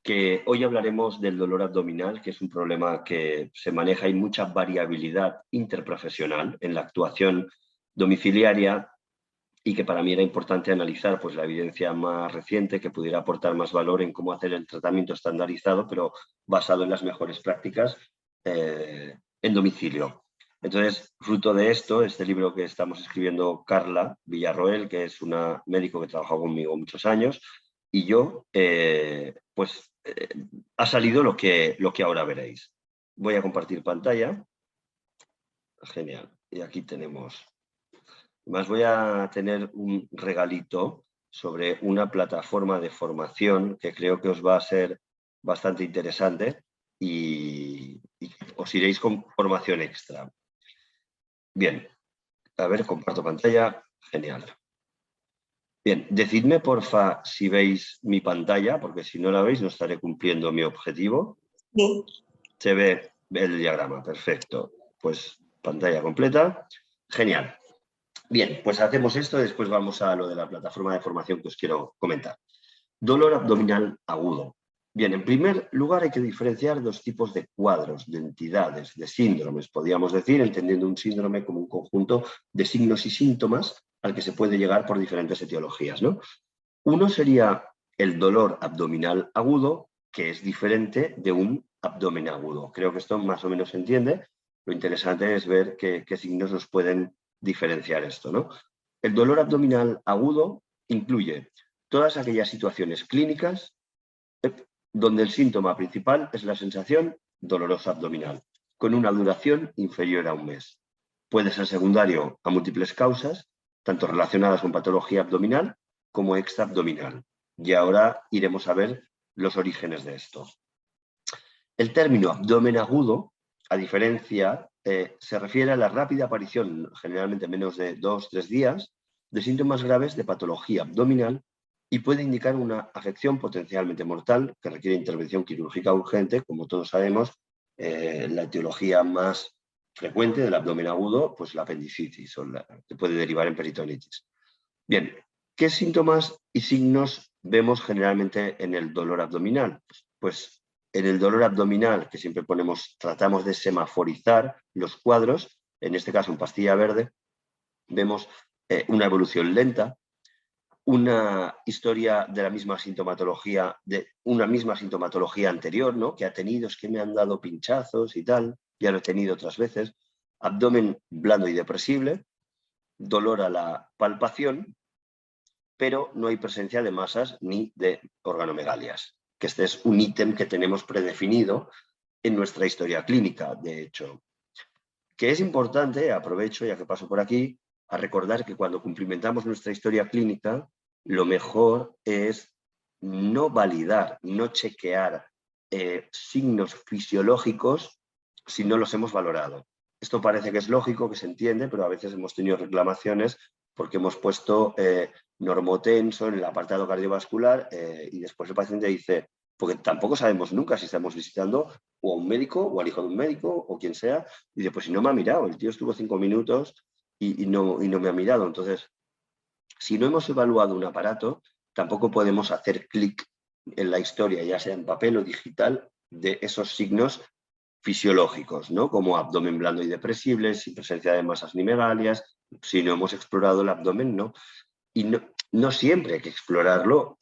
que hoy hablaremos del dolor abdominal, que es un problema que se maneja y mucha variabilidad interprofesional en la actuación domiciliaria y que para mí era importante analizar pues, la evidencia más reciente que pudiera aportar más valor en cómo hacer el tratamiento estandarizado, pero basado en las mejores prácticas en domicilio. Entonces, fruto de esto, este libro que estamos escribiendo Carla Villarroel, que es una médico que trabajó conmigo muchos años, y yo, ha salido lo que ahora veréis. Voy a compartir pantalla. Genial. Y aquí tenemos. Además voy a tener un regalito sobre una plataforma de formación que creo que os va a ser bastante interesante y os iréis con formación extra. Bien, a ver, comparto pantalla. Genial. Bien, decidme porfa si veis mi pantalla, porque si no la veis no estaré cumpliendo mi objetivo. Sí. Se ve el diagrama, perfecto. Pues pantalla completa. Genial. Bien, pues hacemos esto y después vamos a lo de la plataforma de formación que os quiero comentar. Dolor abdominal agudo. Bien, en primer lugar hay que diferenciar dos tipos de cuadros, de entidades, de síndromes, podríamos decir, entendiendo un síndrome como un conjunto de signos y síntomas al que se puede llegar por diferentes etiologías, ¿no? Uno sería el dolor abdominal agudo, que es diferente de un abdomen agudo. Creo que esto más o menos se entiende. Lo interesante es ver qué signos nos pueden diferenciar esto, ¿no? El dolor abdominal agudo incluye todas aquellas situaciones clínicas donde el síntoma principal es la sensación dolorosa abdominal, con una duración inferior a un mes. Puede ser secundario a múltiples causas, tanto relacionadas con patología abdominal como extraabdominal. Y ahora iremos a ver los orígenes de esto. El término abdomen agudo, a diferencia, se refiere a la rápida aparición, generalmente menos de 2-3 días, de síntomas graves de patología abdominal y puede indicar una afección potencialmente mortal que requiere intervención quirúrgica urgente. Como todos sabemos, la etiología más frecuente del abdomen agudo, pues la apendicitis, que puede derivar en peritonitis. Bien, ¿qué síntomas y signos vemos generalmente en el dolor abdominal? Pues en el dolor abdominal, que siempre tratamos de semaforizar los cuadros, en este caso en pastilla verde, vemos una evolución lenta, una historia de la misma sintomatología, de una misma sintomatología anterior, ¿no? Que ha tenido, es que me han dado pinchazos y tal, ya lo he tenido otras veces, abdomen blando y depresible, dolor a la palpación, pero no hay presencia de masas ni de organomegalias, que este es un ítem que tenemos predefinido en nuestra historia clínica, de hecho. Que es importante, aprovecho ya que paso por aquí, a recordar que cuando cumplimentamos nuestra historia clínica, lo mejor es no validar, no chequear signos fisiológicos si no los hemos valorado. Esto parece que es lógico, que se entiende, pero a veces hemos tenido reclamaciones porque hemos puesto normotenso en el apartado cardiovascular y después el paciente dice, porque tampoco sabemos nunca si estamos visitando o a un médico o al hijo de un médico o quien sea, y dice, pues si no me ha mirado, el tío estuvo 5 minutos y no me ha mirado. Entonces, si no hemos evaluado un aparato, tampoco podemos hacer clic en la historia, ya sea en papel o digital, de esos signos fisiológicos, ¿no? Como abdomen blando y depresible, sin presencia de masas ni megalias. Si no hemos explorado el abdomen, no. Y no siempre hay que explorarlo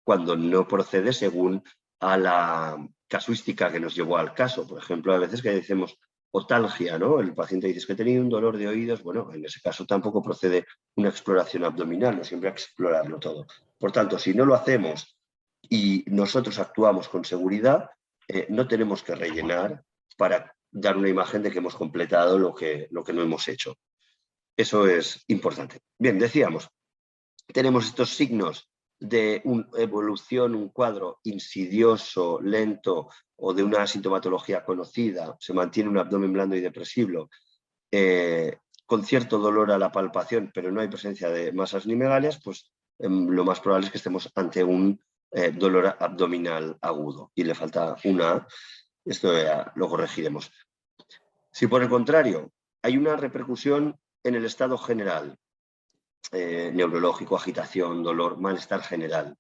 cuando no procede según a la casuística que nos llevó al caso. Por ejemplo, a veces que decimos otalgia, ¿no? El paciente dice que he tenido un dolor de oídos. Bueno, en ese caso tampoco procede una exploración abdominal, no siempre hay que explorarlo todo. Por tanto, si no lo hacemos y nosotros actuamos con seguridad, no tenemos que rellenar para dar una imagen de que hemos completado lo que no hemos hecho. Eso es importante. Bien, decíamos, tenemos estos signos de una evolución, un cuadro insidioso, lento o de una sintomatología conocida, se mantiene un abdomen blando y depresible, con cierto dolor a la palpación, pero no hay presencia de masas ni megalias, pues lo más probable es que estemos ante un dolor abdominal agudo. Y le falta una A, esto ya lo corregiremos. Si por el contrario hay una repercusión en el estado general, neurológico, agitación, dolor, malestar general,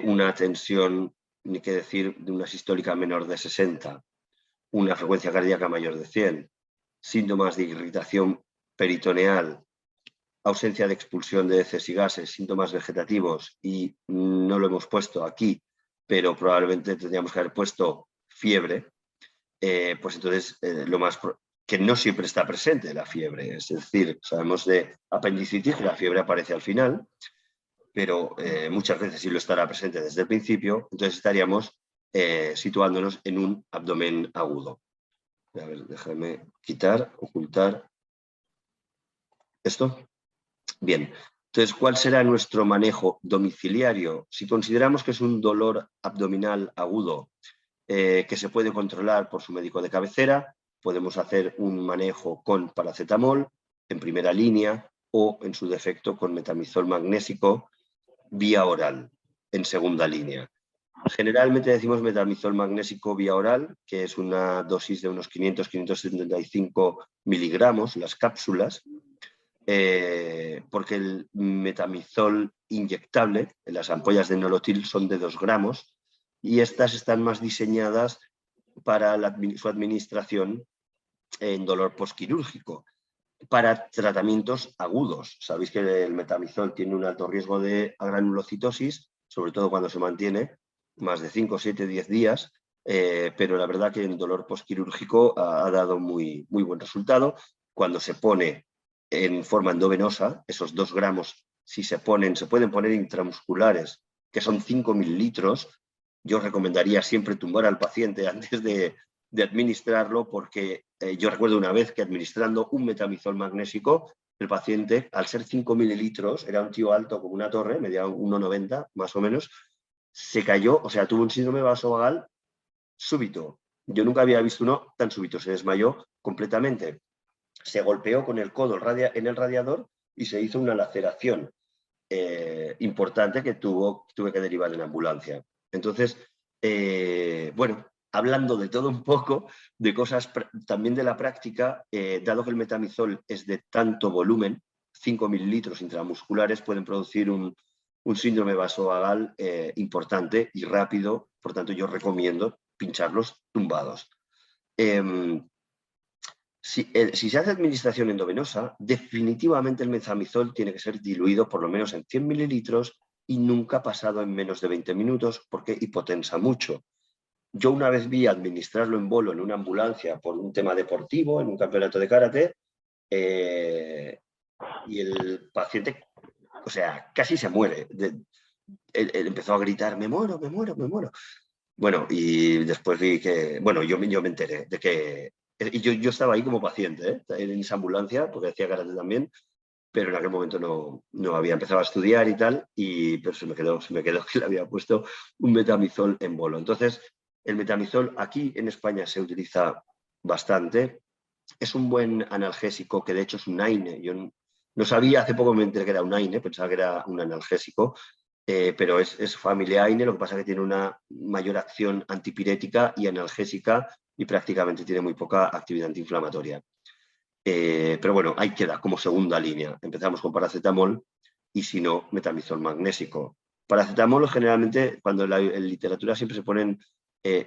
una tensión ni qué decir de una sistólica menor de 60, una frecuencia cardíaca mayor de 100, síntomas de irritación peritoneal, ausencia de expulsión de heces y gases, síntomas vegetativos, y no lo hemos puesto aquí, pero probablemente tendríamos que haber puesto fiebre, pues entonces que no siempre está presente la fiebre. Es decir, sabemos de apendicitis que la fiebre aparece al final, pero muchas veces sí lo estará presente desde el principio, entonces estaríamos situándonos en un abdomen agudo. A ver, déjame ocultar esto. Bien, entonces, ¿cuál será nuestro manejo domiciliario? Si consideramos que es un dolor abdominal agudo que se puede controlar por su médico de cabecera, podemos hacer un manejo con paracetamol en primera línea o, en su defecto, con metamizol magnésico vía oral en segunda línea. Generalmente decimos metamizol magnésico vía oral, que es una dosis de unos 500-575 miligramos, las cápsulas, porque el metamizol inyectable, las ampollas de nolotil, son de 2 gramos y estas están más diseñadas para su administración en dolor posquirúrgico, para tratamientos agudos. Sabéis que el metamizol tiene un alto riesgo de granulocitosis, sobre todo cuando se mantiene más de 5, 7, 10 días, pero la verdad que en dolor posquirúrgico ha dado muy buen resultado. Cuando se pone en forma endovenosa, esos 2 gramos, si se pueden poner intramusculares, que son 5 mililitros. Yo recomendaría siempre tumbar al paciente antes de administrarlo, porque yo recuerdo una vez que administrando un metamizol magnésico, el paciente, al ser 5 mililitros, era un tío alto como una torre, medía 1,90 más o menos, se cayó, o sea, tuvo un síndrome vasovagal súbito. Yo nunca había visto uno tan súbito, se desmayó completamente. Se golpeó con el codo en el radiador y se hizo una laceración importante que tuve que derivar en ambulancia. Entonces, bueno, hablando de todo un poco, de cosas también de la práctica, dado que el metamizol es de tanto volumen, 5 mililitros intramusculares pueden producir un síndrome vasovagal importante y rápido, por tanto yo recomiendo pincharlos tumbados. Si se hace administración endovenosa, definitivamente el metamizol tiene que ser diluido por lo menos en 100 mililitros y nunca pasado en menos de 20 minutos porque hipotensa mucho. Yo una vez vi administrarlo en bolo en una ambulancia por un tema deportivo, en un campeonato de karate, y el paciente, o sea, casi se muere. Él empezó a gritar, me muero, me muero, me muero. Bueno, y después vi que, bueno, yo me enteré de que, y yo estaba ahí como paciente, en esa ambulancia, porque hacía karate también, pero en aquel momento no había empezado a estudiar y tal, pero se me quedó que le había puesto un metamizol en bolo. Entonces, el metamizol aquí en España se utiliza bastante. Es un buen analgésico, que de hecho es un AINE. Yo no sabía, hace poco me enteré que era un AINE, pensaba que era un analgésico, pero es familia AINE, lo que pasa es que tiene una mayor acción antipirética y analgésica y prácticamente tiene muy poca actividad antiinflamatoria. Pero bueno, ahí queda como segunda línea. Empezamos con paracetamol y si no, metamizol magnésico. Paracetamol generalmente, cuando en literatura siempre se ponen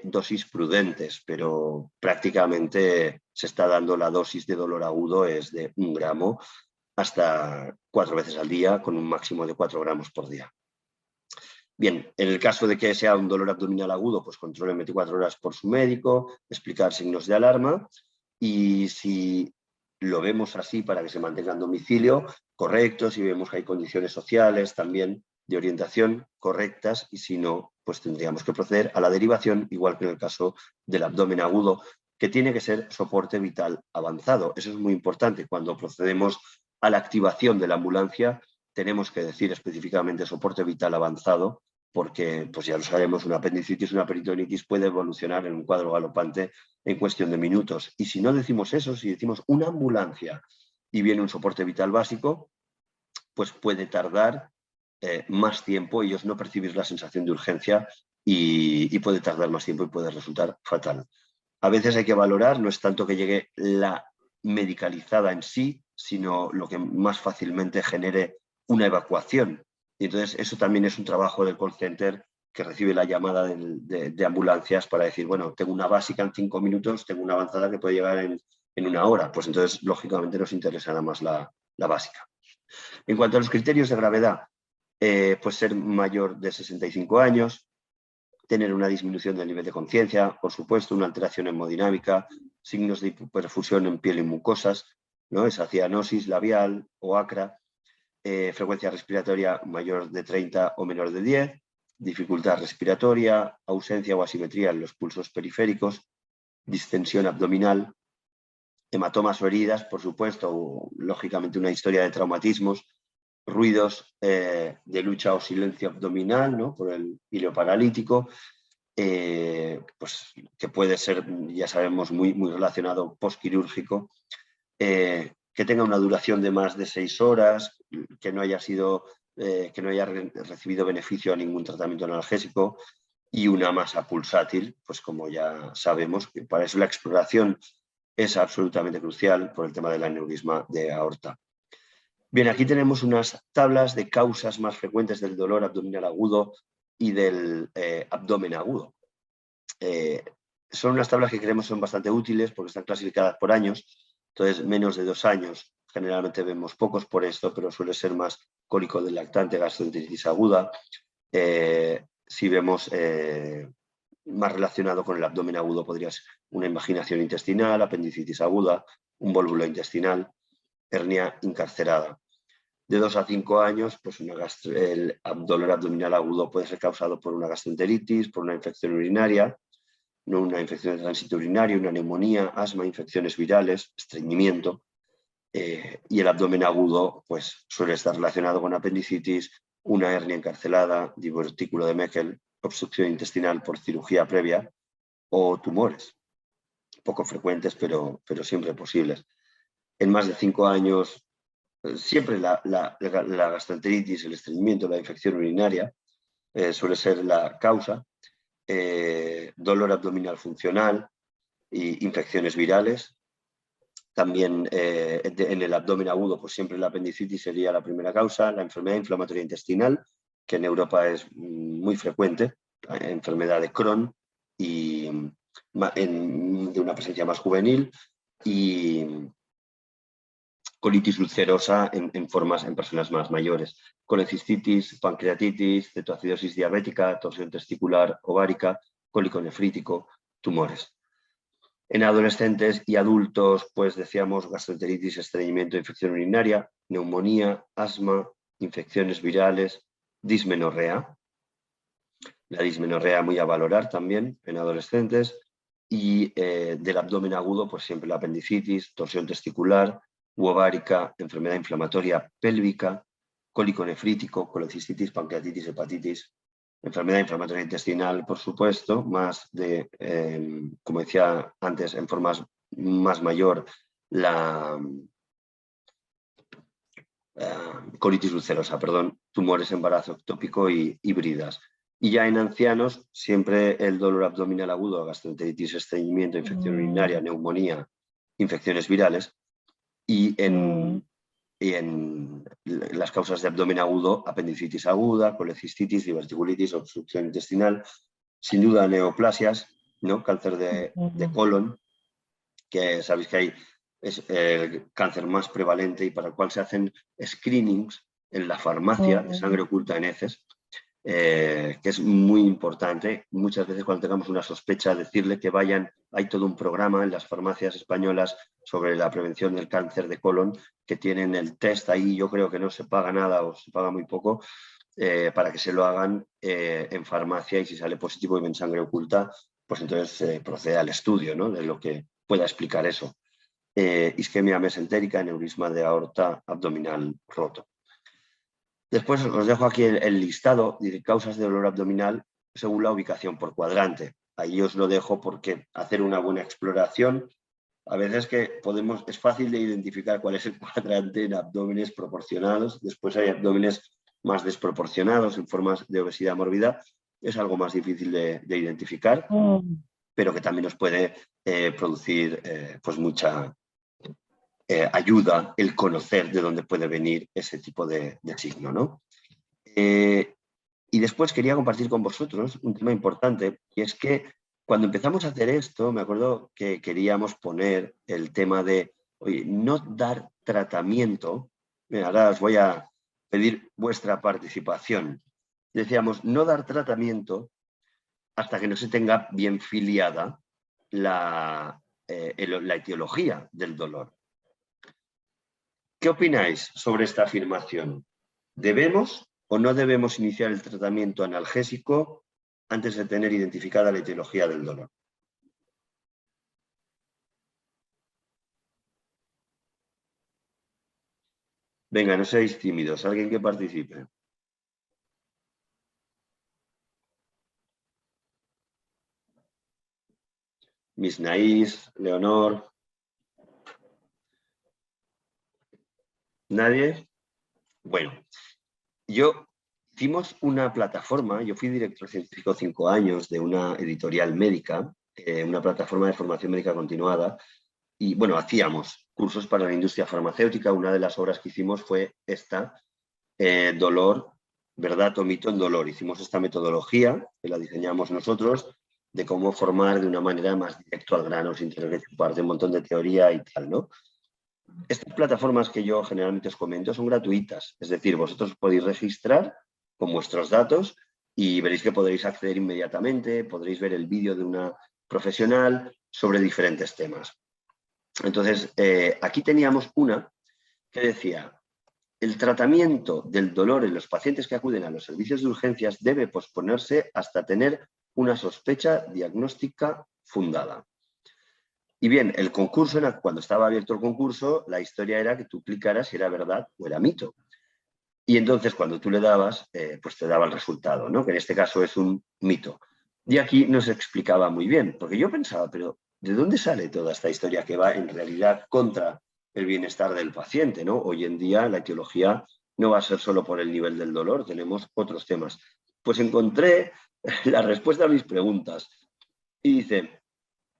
dosis prudentes, pero prácticamente se está dando la dosis de dolor agudo es de 1 gramo hasta 4 veces al día, con un máximo de 4 gramos por día. Bien, en el caso de que sea un dolor abdominal agudo, pues controle 24 horas por su médico, explicar signos de alarma, y si lo vemos así para que se mantenga en domicilio, correcto, si vemos que hay condiciones sociales también de orientación correctas, y si no, pues tendríamos que proceder a la derivación, igual que en el caso del abdomen agudo, que tiene que ser soporte vital avanzado. Eso es muy importante. Cuando procedemos a la activación de la ambulancia, tenemos que decir específicamente soporte vital avanzado, porque pues ya lo sabemos, una apendicitis, una peritonitis puede evolucionar en un cuadro galopante en cuestión de minutos. Y si no decimos eso, si decimos una ambulancia y viene un soporte vital básico, pues puede tardar más tiempo, ellos no percibir la sensación de urgencia y puede tardar más tiempo y puede resultar fatal. A veces hay que valorar, no es tanto que llegue la medicalizada en sí, sino lo que más fácilmente genere una evacuación. Y entonces eso también es un trabajo del call center que recibe la llamada de ambulancias para decir, bueno, tengo una básica en 5 minutos, tengo una avanzada que puede llegar en 1 hora. Pues entonces, lógicamente, nos interesará más la básica. En cuanto a los criterios de gravedad, pues ser mayor de 65 años, tener una disminución del nivel de conciencia, por supuesto, una alteración hemodinámica, signos de hipoperfusión en piel y mucosas, ¿no? Esa cianosis labial o acra, frecuencia respiratoria mayor de 30 o menor de 10, dificultad respiratoria, ausencia o asimetría en los pulsos periféricos, distensión abdominal, hematomas o heridas, por supuesto, o, lógicamente una historia de traumatismos, ruidos de lucha o silencio abdominal, ¿no? Por el hilo paralítico, pues, que puede ser, ya sabemos, muy relacionado postquirúrgico, que tenga una duración de más de 6 horas, que no haya recibido beneficio a ningún tratamiento analgésico y una masa pulsátil, pues como ya sabemos, que para eso la exploración es absolutamente crucial por el tema del aneurisma de aorta. Bien, aquí tenemos unas tablas de causas más frecuentes del dolor abdominal agudo y del abdomen agudo. Son unas tablas que creemos son bastante útiles porque están clasificadas por años, entonces menos de 2 años, generalmente vemos pocos por esto, pero suele ser más cólico del lactante, gastroenteritis aguda. Si vemos más relacionado con el abdomen agudo, podría ser una invaginación intestinal, apendicitis aguda, un vólvulo intestinal, hernia incarcerada. De 2 a 5 años, pues el dolor abdominal agudo puede ser causado por una gastroenteritis, por una infección urinaria, no una infección de tránsito urinario, una neumonía, asma, infecciones virales, estreñimiento. Y el abdomen agudo pues, suele estar relacionado con apendicitis, una hernia encarcelada, divertículo de Meckel, obstrucción intestinal por cirugía previa o tumores, poco frecuentes pero siempre posibles. En más de 5 años, siempre la gastroenteritis, el estreñimiento, la infección urinaria suele ser la causa. Dolor abdominal funcional e infecciones virales. También en el abdomen agudo, pues siempre la apendicitis sería la primera causa, la enfermedad inflamatoria intestinal, que en Europa es muy frecuente, la enfermedad de Crohn y de una presencia más juvenil, y colitis ulcerosa en personas más mayores, colecistitis, pancreatitis, cetoacidosis diabética, torsión testicular, ovárica, cólico nefrítico, tumores. En adolescentes y adultos, pues decíamos gastroenteritis, estreñimiento, infección urinaria, neumonía, asma, infecciones virales, dismenorrea. La dismenorrea muy a valorar también en adolescentes. Y del abdomen agudo, pues siempre la apendicitis, torsión testicular, ovárica, enfermedad inflamatoria pélvica, cólico nefrítico, colecistitis, pancreatitis, hepatitis, enfermedad inflamatoria intestinal, por supuesto, más de, como decía antes, en forma más mayor, la colitis ulcerosa, perdón, tumores, embarazo ectópico y híbridas. Y ya en ancianos, siempre el dolor abdominal agudo, gastroenteritis, estreñimiento, infección urinaria, neumonía, infecciones virales. Y en las causas de abdomen agudo, apendicitis aguda, colecistitis, diverticulitis, obstrucción intestinal, sin duda neoplasias, ¿no? Cáncer de colon, que sabéis que es el cáncer más prevalente y para el cual se hacen screenings en la farmacia de sangre oculta en heces, que es muy importante. Muchas veces cuando tengamos una sospecha, decirle que vayan, hay todo un programa en las farmacias españolas sobre la prevención del cáncer de colon, que tienen el test ahí, yo creo que no se paga nada o se paga muy poco, para que se lo hagan en farmacia, y si sale positivo y ven sangre oculta, pues entonces procede al estudio, ¿no? De lo que pueda explicar eso. Isquemia mesentérica, aneurisma de aorta abdominal roto. Después os dejo aquí el listado de causas de dolor abdominal según la ubicación por cuadrante. Ahí os lo dejo porque hacer una buena exploración, a veces que es fácil de identificar cuál es el cuadrante en abdómenes proporcionados. Después hay abdómenes más desproporcionados en formas de obesidad mórbida. Es algo más difícil de identificar, pero que también nos puede producir pues mucha ayuda el conocer de dónde puede venir ese tipo de signo, ¿no? Y después quería compartir con vosotros un tema importante, y es que cuando empezamos a hacer esto, me acuerdo que queríamos poner el tema de, oye, no dar tratamiento. Mira, ahora os voy a pedir vuestra participación. Decíamos, no dar tratamiento hasta que no se tenga bien filiada la etiología del dolor. ¿Qué opináis sobre esta afirmación? ¿Debemos o no debemos iniciar el tratamiento analgésico antes de tener identificada la etiología del dolor? Venga, no seáis tímidos. ¿Alguien que participe? Miss Naís, Leonor. ¿Nadie? Bueno, hicimos una plataforma, yo fui director científico 5 años de una editorial médica, una plataforma de formación médica continuada, y bueno, hacíamos cursos para la industria farmacéutica. Una de las obras que hicimos fue esta, dolor, verdad o mito en dolor. Hicimos esta metodología, que la diseñamos nosotros, de cómo formar de una manera más directa al grano, sin tener que ocupar de un montón de teoría y tal, ¿no? Estas plataformas que yo generalmente os comento son gratuitas, es decir, vosotros podéis registrar con vuestros datos y veréis que podréis acceder inmediatamente, podréis ver el vídeo de una profesional sobre diferentes temas. Entonces, aquí teníamos una que decía: el tratamiento del dolor en los pacientes que acuden a los servicios de urgencias debe posponerse hasta tener una sospecha diagnóstica fundada. Y bien, el concurso, cuando estaba abierto el concurso, la historia era que tú clicaras si era verdad o era mito. Y entonces cuando tú le dabas, pues te daba el resultado, ¿no? Que en este caso es un mito. Y aquí no se explicaba muy bien, porque yo pensaba, pero ¿de dónde sale toda esta historia que va en realidad contra el bienestar del paciente, ¿no? Hoy en día la etiología no va a ser solo por el nivel del dolor, tenemos otros temas. Pues encontré la respuesta a mis preguntas. Y dice: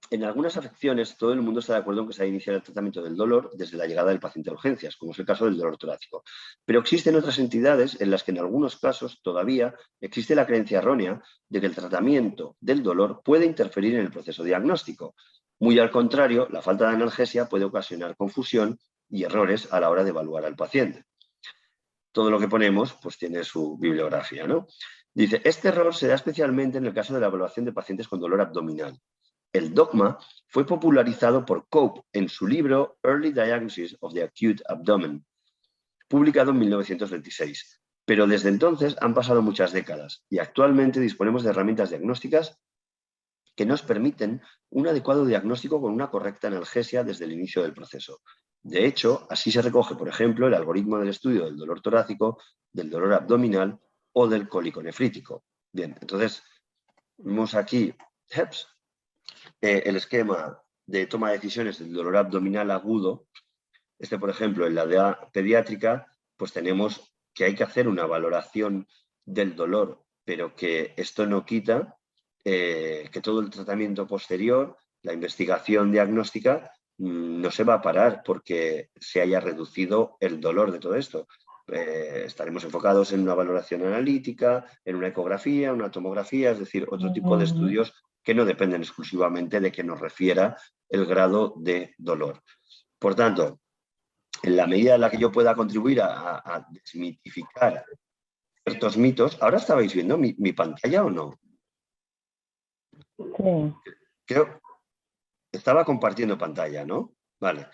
en algunas afecciones, todo el mundo está de acuerdo en que se ha de iniciar el tratamiento del dolor desde la llegada del paciente a urgencias, como es el caso del dolor torácico. Pero existen otras entidades en las que en algunos casos todavía existe la creencia errónea de que el tratamiento del dolor puede interferir en el proceso diagnóstico. Muy al contrario, la falta de analgesia puede ocasionar confusión y errores a la hora de evaluar al paciente. Todo lo que ponemos pues tiene su bibliografía, ¿no? Dice: este error se da especialmente en el caso de la evaluación de pacientes con dolor abdominal. El dogma fue popularizado por Cope en su libro Early Diagnosis of the Acute Abdomen, publicado en 1926. Pero desde entonces han pasado muchas décadas y actualmente disponemos de herramientas diagnósticas que nos permiten un adecuado diagnóstico con una correcta analgesia desde el inicio del proceso. De hecho, así se recoge, por ejemplo, el algoritmo del estudio del dolor torácico, del dolor abdominal o del cólico nefrítico. Bien, entonces, vemos aquí el esquema de toma de decisiones del dolor abdominal agudo. Por ejemplo, en la de pediátrica, pues tenemos que hay que hacer una valoración del dolor, pero que esto no quita que todo el tratamiento posterior, la investigación diagnóstica, no se va a parar porque se haya reducido el dolor de todo esto. Estaremos enfocados en una valoración analítica, en una ecografía, una tomografía, es decir, otro tipo de estudios que no dependen exclusivamente de que nos refiera el grado de dolor. Por tanto, en la medida en la que yo pueda contribuir a desmitificar ciertos mitos. ¿Ahora estabais viendo mi pantalla o no? Sí. Creo que estaba compartiendo pantalla, ¿no? Vale,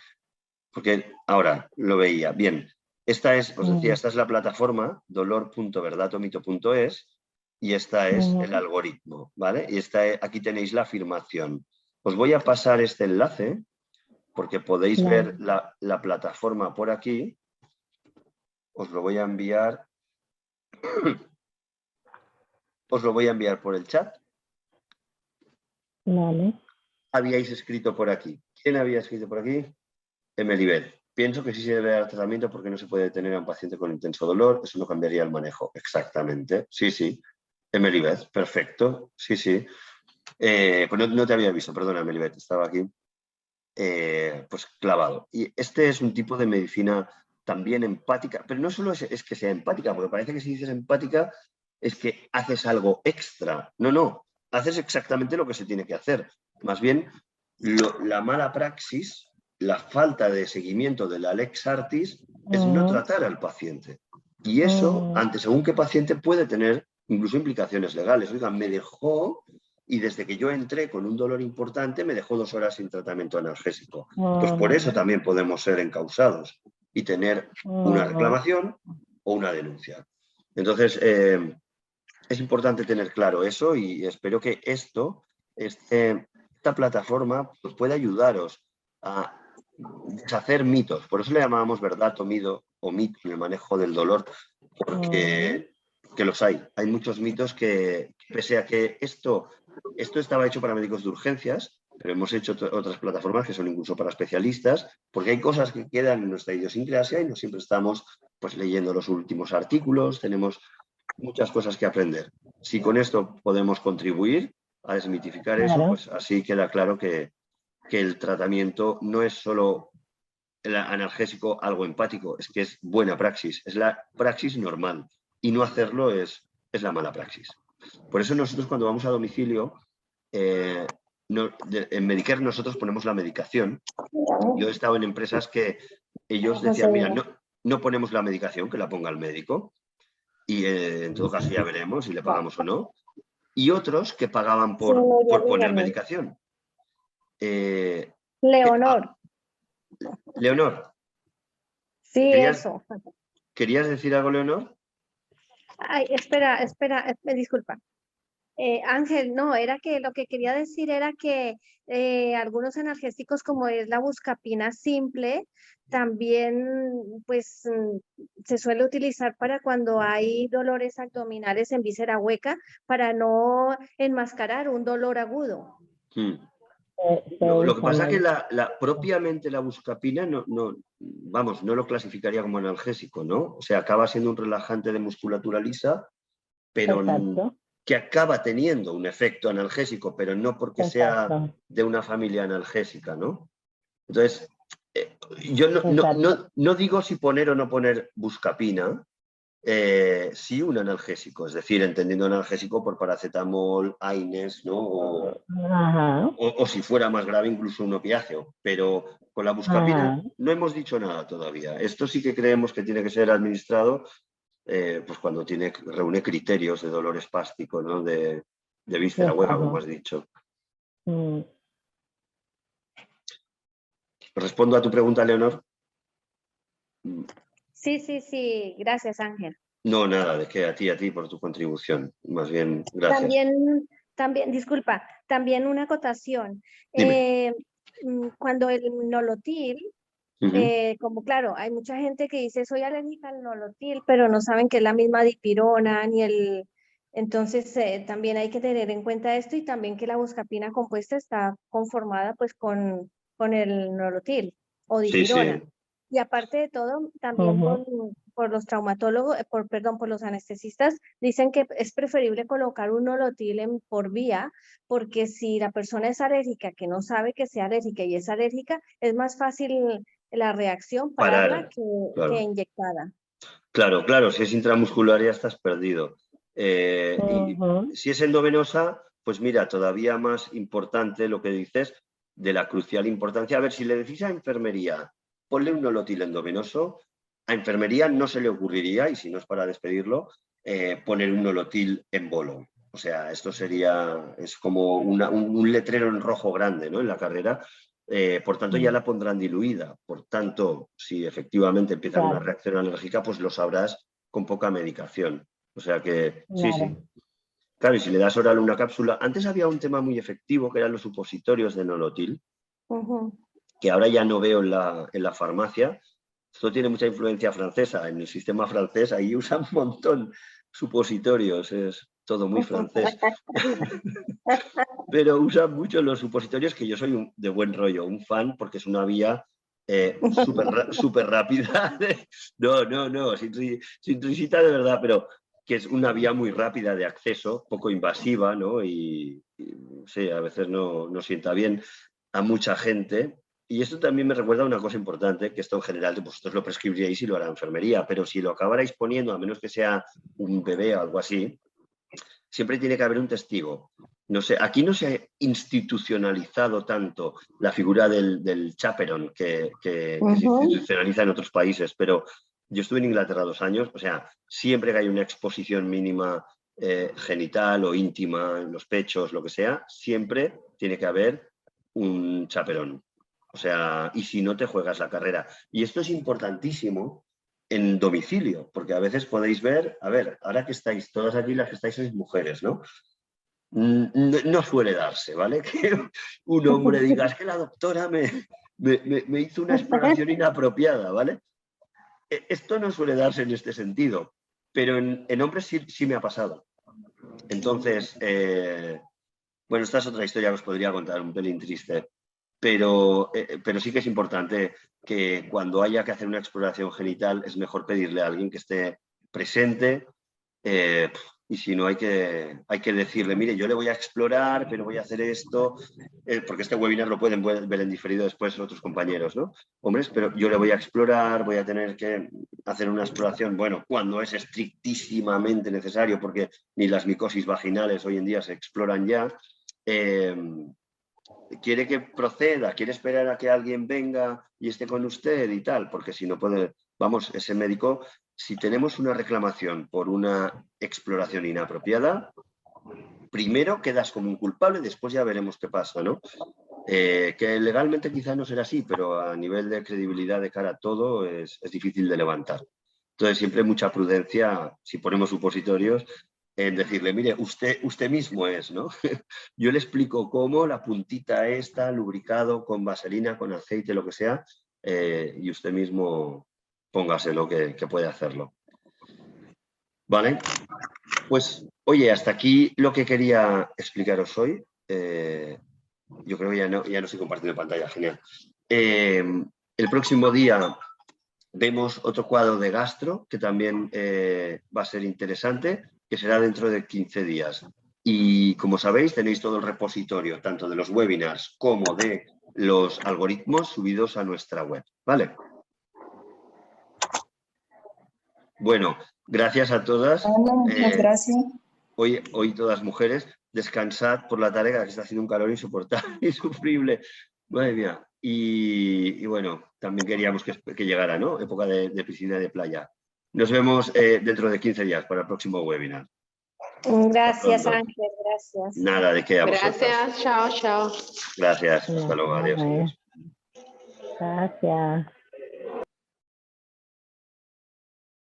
porque ahora lo veía. Bien, esta es, os decía, esta es la plataforma dolor.verdatomito.es y esta es el algoritmo, ¿vale? Y aquí tenéis la afirmación. Os voy a pasar este enlace porque podéis ver la plataforma por aquí. Os lo voy a enviar. Os lo voy a enviar por el chat. Vale. Habíais escrito por aquí. ¿Quién había escrito por aquí? Emelibet. Pienso que sí se debe dar tratamiento porque no se puede detener a un paciente con intenso dolor. Eso no cambiaría el manejo. Exactamente. Sí, sí. Emelibet. Perfecto. Sí, sí. Pues no te había visto. Perdona, Emelibet. Estaba aquí. Pues clavado. Y este es un tipo de medicina también empática. Pero no solo es que sea empática, porque parece que si dices empática es que haces algo extra. No, no, haces exactamente lo que se tiene que hacer. Más bien, la mala praxis, la falta de seguimiento de la lex artis es no tratar al paciente. Y eso, ante según qué paciente, puede tener incluso implicaciones legales. Oiga, me dejó, y desde que yo entré con un dolor importante, me dejó 2 horas sin tratamiento analgésico. Pues por eso también podemos ser encausados y tener una reclamación o una denuncia. Entonces, es importante tener claro eso y espero que esta plataforma pues, pueda ayudaros a deshacer mitos. Por eso le llamábamos verdad o mito en el manejo del dolor, porque que los hay. Hay muchos mitos que, pese a que esto estaba hecho para médicos de urgencias, pero hemos hecho otras plataformas que son incluso para especialistas, porque hay cosas que quedan en nuestra idiosincrasia y no siempre estamos pues, leyendo los últimos artículos, tenemos muchas cosas que aprender. Si con esto podemos contribuir a desmitificar eso, pues así queda claro que el tratamiento no es solo el analgésico algo empático, es que es buena praxis, es la praxis normal y no hacerlo es la mala praxis. Por eso nosotros cuando vamos a domicilio, en Medicare nosotros ponemos la medicación. Yo he estado en empresas que ellos decían, mira, no ponemos la medicación, que la ponga el médico y en todo caso ya veremos si le pagamos o no. Y otros que pagaban por poner medicación. Leonor. Leonor. Sí, eso. ¿Querías decir algo, Leonor? Ay, espera, disculpa. Ángel, no, era que lo que quería decir era que algunos analgésicos como es la buscapina simple, también pues se suele utilizar para cuando hay dolores abdominales en víscera hueca para no enmascarar un dolor agudo. No, lo que pasa es que propiamente la buscapina no lo clasificaría como analgésico, ¿no? O sea, acaba siendo un relajante de musculatura lisa, pero que acaba teniendo un efecto analgésico, pero no porque sea de una familia analgésica, ¿no? Entonces, yo no digo si poner o no poner buscapina, sí un analgésico, es decir, entendiendo analgésico por paracetamol, AINES, ¿no? O si fuera más grave, incluso un opiáceo. Pero con la buscapina no hemos dicho nada todavía. Esto sí que creemos que tiene que ser administrado pues cuando reúne criterios de dolor espástico, ¿no? De víscera hueca, como has dicho. ¿Respondo a tu pregunta, Leonor? Sí. Gracias, Ángel. No, nada, de que a ti por tu contribución. Más bien, gracias. También, disculpa, también una acotación. Cuando el nolotil, como claro, hay mucha gente que dice soy alérgica al nolotil, pero no saben que es la misma dipirona ni el... Entonces también hay que tener en cuenta esto y también que la buscapina compuesta está conformada pues con el nolotil o dipirona. Sí. Y aparte de todo, también por los traumatólogos, por los anestesistas, dicen que es preferible colocar un nolotil por vía, porque si la persona es alérgica, que no sabe que sea alérgica y es alérgica, es más fácil la reacción pararla que inyectada. Claro, si es intramuscular ya estás perdido. Y si es endovenosa, pues mira, todavía más importante lo que dices de la crucial importancia. A ver, si le decís a enfermería, ponle un nolotil endovenoso, a enfermería no se le ocurriría, y si no es para despedirlo, poner un nolotil en bolo. O sea, esto es como un letrero en rojo grande, ¿no? En la carrera. Por tanto, ya la pondrán diluida. Por tanto, si efectivamente empieza una reacción alérgica, pues lo sabrás con poca medicación. O sea que, sí. Claro, y si le das oral una cápsula... Antes había un tema muy efectivo, que eran los supositorios de nolotil, que ahora ya no veo en la farmacia. Esto tiene mucha influencia francesa. En el sistema francés ahí usan un montón supositorios. Es todo muy francés. Pero usan mucho los supositorios, que yo soy de buen rollo, un fan, porque es una vía súper rápida. No, sin risita de verdad, pero que es una vía muy rápida de acceso, poco invasiva, ¿no? Y sí, a veces no sienta bien a mucha gente. Y esto también me recuerda a una cosa importante, que esto en general vosotros lo prescribiríais y lo hará enfermería, pero si lo acabarais poniendo, a menos que sea un bebé o algo así, siempre tiene que haber un testigo. No sé, aquí no se ha institucionalizado tanto la figura del chaperón que se institucionaliza en otros países, pero yo estuve en Inglaterra 2 años, o sea, siempre que hay una exposición mínima genital o íntima en los pechos, lo que sea, siempre tiene que haber un chaperón. O sea, y si no te juegas la carrera. Y esto es importantísimo en domicilio, porque a veces podéis ver, a ver, ahora que estáis, todas aquí las que estáis sois mujeres, ¿no? No suele darse, ¿vale? Que un hombre diga, es que la doctora me hizo una exploración inapropiada, ¿vale? Esto no suele darse en este sentido, pero en hombres sí me ha pasado. Entonces, bueno, esta es otra historia que os podría contar, un pelín triste, pero sí que es importante que cuando haya que hacer una exploración genital es mejor pedirle a alguien que esté presente, y si no hay que decirle, mire, yo le voy a explorar, pero voy a hacer esto, porque este webinar lo pueden ver en diferido después otros compañeros, ¿no? Hombres, pero yo le voy a explorar, voy a tener que hacer una exploración, bueno, cuando es estrictísimamente necesario, porque ni las micosis vaginales hoy en día se exploran ya, quiere que proceda, quiere esperar a que alguien venga y esté con usted y tal, porque si no puede, vamos, ese médico, si tenemos una reclamación por una exploración inapropiada, primero quedas como un culpable, después ya veremos qué pasa, ¿no? Que legalmente quizá no será así, pero a nivel de credibilidad de cara a todo es difícil de levantar. Entonces siempre mucha prudencia, si ponemos supositorios, en decirle, mire, usted mismo es, ¿no? Yo le explico cómo, la puntita esta, lubricado con vaselina, con aceite, lo que sea, y usted mismo póngaselo que puede hacerlo. ¿Vale? Pues, oye, hasta aquí lo que quería explicaros hoy. Yo creo que ya no estoy compartiendo pantalla, genial. El próximo día vemos otro cuadro de gastro que también va a ser interesante, que será dentro de 15 días. Y como sabéis, tenéis todo el repositorio, tanto de los webinars como de los algoritmos subidos a nuestra web. ¿Vale? Bueno, gracias a todas. Muchas gracias. Hoy todas mujeres, descansad por la tarea, que está haciendo un calor insoportable, insufrible. Madre mía. Y bueno, también queríamos que llegara, ¿no? Época de piscina y de playa. Nos vemos dentro de 15 días para el próximo webinar. Gracias, Ángel, gracias. Nada, de qué a vosotras. Gracias, chao, chao. Gracias, hasta luego, adiós. Gracias.